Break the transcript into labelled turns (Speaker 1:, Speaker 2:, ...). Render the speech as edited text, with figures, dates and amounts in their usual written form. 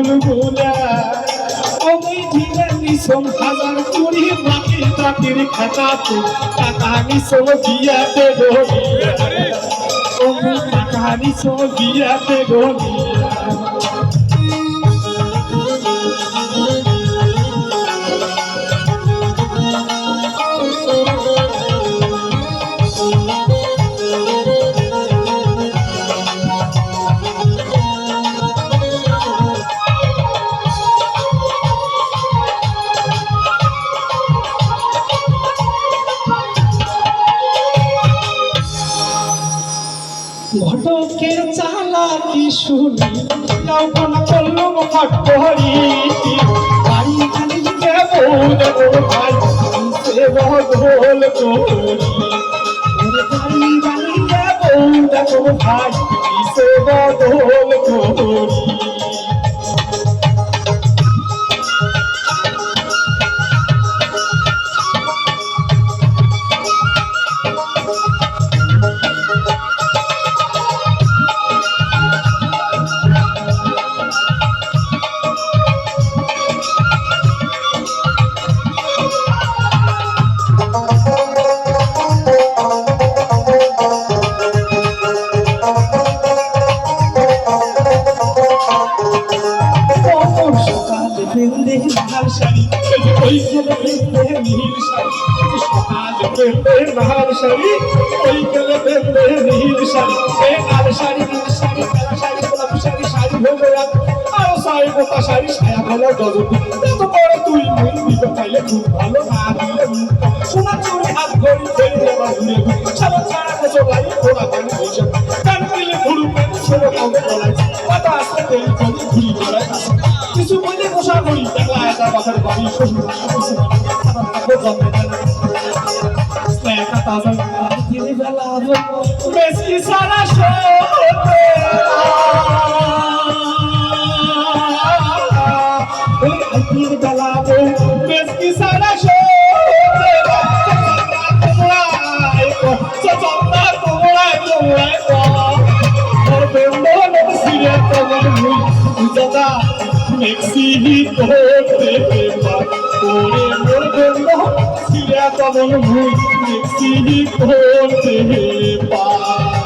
Speaker 1: বুলবুলা ওই ঝিলের নিসম হাজার কুড়ি বাকি চাকরির খাতাতে টাকা নিসম বিয়াতে গড়িয়া ওই টাকা নিসম বিয়াতে গড়িয়া ঘটকের চালাকি শুনি যখন করলাম ফটকরি বাড়ি খালি দেবো ভাই সে বদল করি বাড়ি বাড়ি দেবো ভাই সে বদল করি লাল শাড়ি ওই গেলে বেঁধে নীল শাড়ি সকাল বেঁধে লাল শাড়ি ওই গেলে বেঁধে নীল শাড়ি এই লাল শাড়ি নীল শাড়ি কালো শাড়ি গোলাপি শাড়ি শাড়ি হলো এক আরো শাড়ি মোটা শাড়ি ছায়া ভালো গজবি এত বড় তুই মুই দিতে পাইলে খুব ভালো না দিলে সোনা চুরি হাত ঘড়ি ফেলে আবার ঘুরে ছাড়া ছাড়া গোসল লাই ঘোড়া পানি বসে কান দিলে ঘুরু পেন ছোট কাউকে বলাই পাতা আসলে তেল করি ঘুরি বেড়ায় কিছু বলে বসা করি একলা একা বাসার বাড়ি শ্বশুর বেশি সারা বেলাবো বেশি সারা মেক্সিহি করতে পার ওরে মোর বন্ধু সিরা কমন মুই মেক্সিহি করতে পার